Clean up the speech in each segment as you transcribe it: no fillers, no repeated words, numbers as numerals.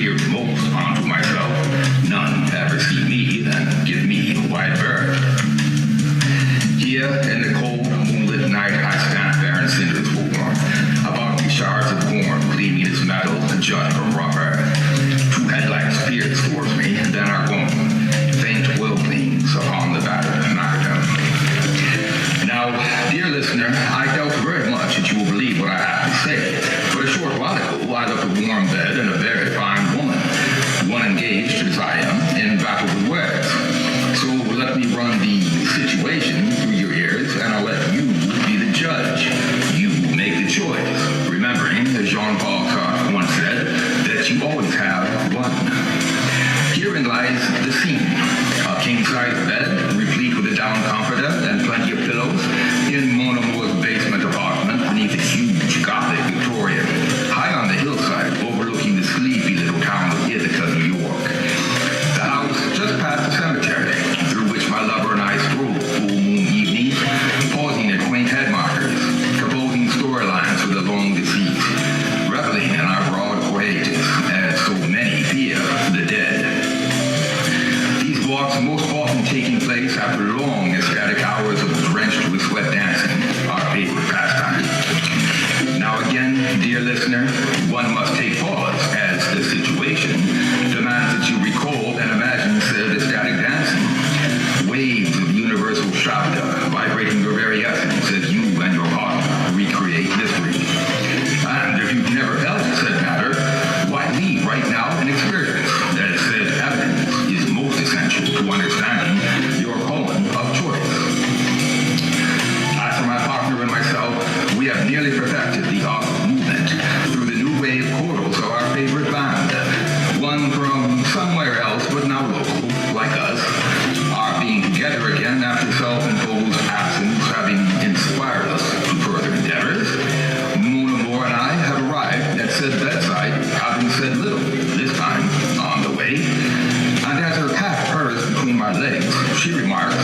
feared most onto myself, none ever see me, then give me a wide berth. Here in the cold, moonlit night, I stand there in cinders for warmth. About me shards of corn, gleaming as metal, jut from rough earth. Two headlights pierce towards me, then are gone. Faint will gleams upon the battered macadam. Now, dear listener, I doubt very much that you will believe what I have to say. But a short while ago, I left a warm bed and a very fine woman, one engaged, as I am, in battle with words. So let me run the situation through your ears, and I'll let you be the judge. You make the choice, remembering, as Jean-Paul Sartre once said, that you always have one. Herein lies the scene. A king-size bed, replete with a down comforter and plenty of pillows, in Mon Amour's basement apartment beneath a huge Gothic Victorian, high on the hillside overlooking the sleepy little town of Ithaca, New York. The house just past the cemetery, through which my lover and I stroll full moon evenings, pausing at quaint head markers, composing storylines for the long deceased, reveling in our broad quietus, as so many fear the dead. These walks most often taking place after long ecstatic hours of drenched with sweat dancing, our favorite pastime. Now again, dear listener, one must take pause as the situation demands that you recall and imagine said ecstatic dancing. Waves of universal shabda vibrating your very essence as you and your partner recreate mystery. And if you've never felt said matter, why leave right now an experience that said evidence is most essential to understanding your poem of choice. As for my partner and myself, we have nearly perfected the art of movement through the new wave chorals of our favorite band. One from somewhere else, but now local, like us, are being together again after self-imposed absence having inspired us to further endeavors. Mon Amour and I have arrived at said bedside, having said little, this time, on the way. And as her cat purrs between my legs, she remarks,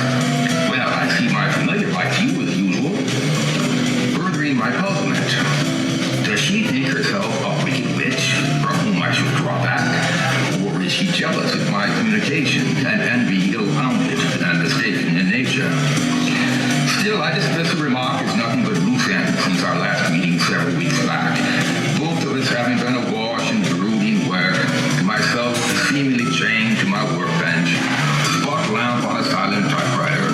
"Well, I see my familiar bites you as usual." Furthering my puzzlement, does she think herself a wicked witch from whom I should draw back? Or is she jealous of my communication and envy ill-founded and mistaken in nature? Still, I dismiss the remark as nothing but loose ends since our last meeting several weeks back. Both of us having been awash in brooding work, myself seemingly chained to my workbench, spot lamp on a silent typewriter.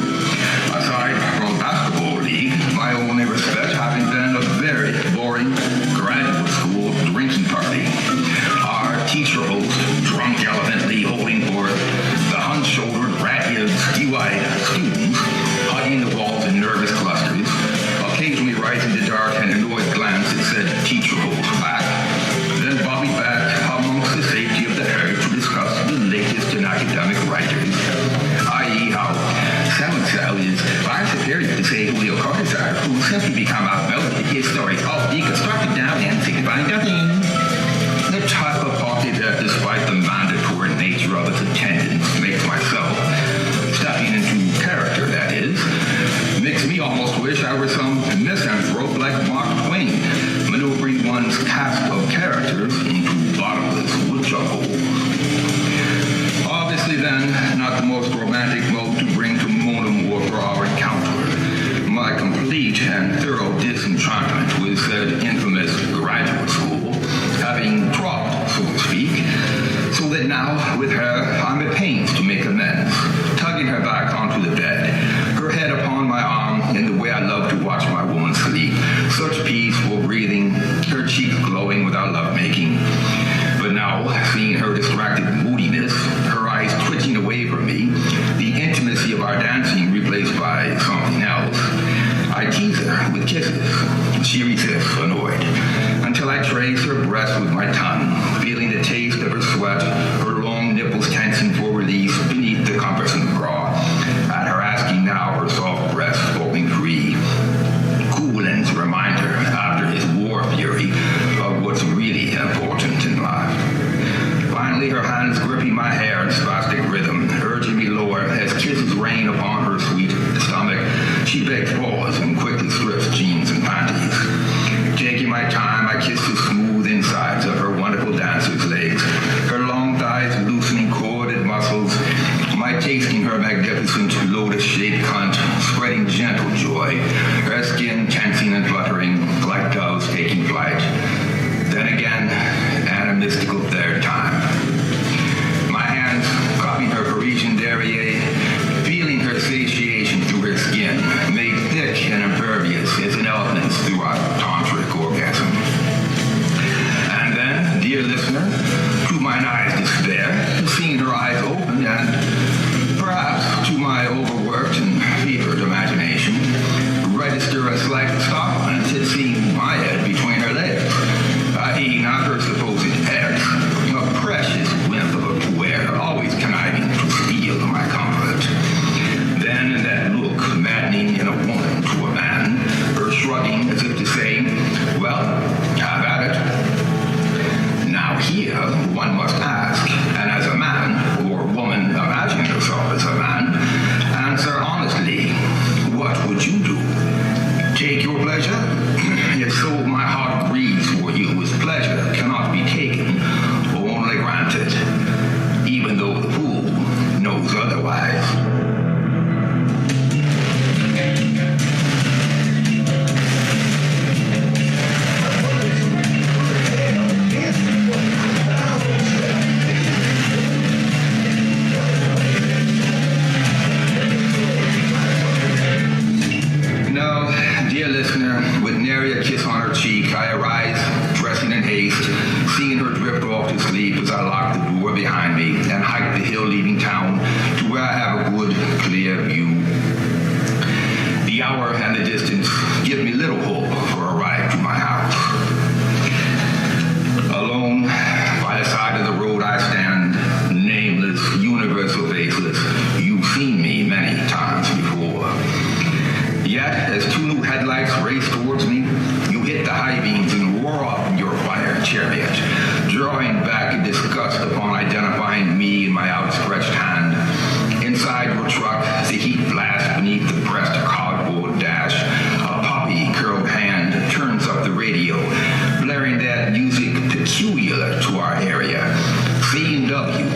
Aside from basketball league, my only respect having been a very boring graduate school drinking party. Our teacher host, drunk gallantly holding forth, the hunched-shouldered, rat-eared, stew-eyed students, hugging the walls in nervous clusters, occasionally rising to dart an annoyed glance that said teacher host back, then bobbing back amongst the safety of the herd to discuss the latest in academic writers, i.e. how so-and-so is far superior to, say, Julio Cortázar, who simply become outmoded, his stories all deconstructed down and signifying nothing. The type of party that, despite the mandatory nature of its attendance, makes myself, stepping into character, that is, makes me almost wish I were some misanthrope like Mark Twain, maneuvering one's cast of characters into bottomless woodchuck holes. Obviously, then, not the most romantic mode to bring to Mon Amour for our encounter. My complete and thorough disenchantment with said infamous graduate school, having dropped, so to speak, so that now, with her, I'm at pains to make amends, tugging her back onto the bed, her head upon my arm in the way I love to watch my woman sleep, such peaceful breathing, her cheek glowing with our lovemaking. But now, seeing her distracted moodiness, her eyes twitching away from me, the intimacy of our dancing replaced by something else, I tease her with kisses. She resists, annoyed, until I trace her breast with my tongue, feeling the taste of her sweat, her long nipples tensing for release beneath the cumbersome bra, at her asking now her soft breast falling free. Coolin's reminder, after his war fury, of what's really important in life. Finally, her hands gripping my hair in spastic rhythm, urging me lower as kisses rain upon her sweet stomach. She begs pause and quickly strips jeans and panties. Taking my time, I kiss the smooth insides of her wonderful dancer's legs, her tasting her magnificent lotus-shaped cunt, spreading gentle joy, her skin tensing and fluttering like doves taking flight. Then again, and a mystical third time. My hands cupping her Parisian derriere, feeling her satiation through her skin, made thick and impervious as an elephant's through a tantric orgasm. And then, dear listener, to mine eyes' despair, seeing her eyes open and, perhaps to my overworked and fevered imagination, register a slight startlement at seeing my head between her legs, i.e. not her supposed ex, a precious wimp of a puer, always conniving to steal my comfort. Then that look maddening in a woman to a man, her shrugging as if to say, well, have at it. Now here one must ask, and as a man, or woman imagining herself as a man, answer honestly, what would you do? Take your pleasure? If so, my heart grieves for you as pleasure cannot be taken, only granted, even though the fool knows otherwise. Dear listener, with nary a kiss on her cheek, I arise, dressing in haste, seeing her drift off to sleep as I lock the door behind me and hike the hill leaving town to where I have a good, clear view. The hour and the distance give me little hope for a ride to my house. Alone, by the side of the road I stand, nameless, universal faceless. You've seen me many times before. Yet, as two new headlights race towards me, you hit the high beams and roar up your fire chariot, drawing back in disgust upon identifying me in my outstretched hand. Inside your truck, the heat blast beneath the pressed cardboard dash, a poppy-curled hand turns up the radio, blaring that music peculiar to our area. C&W,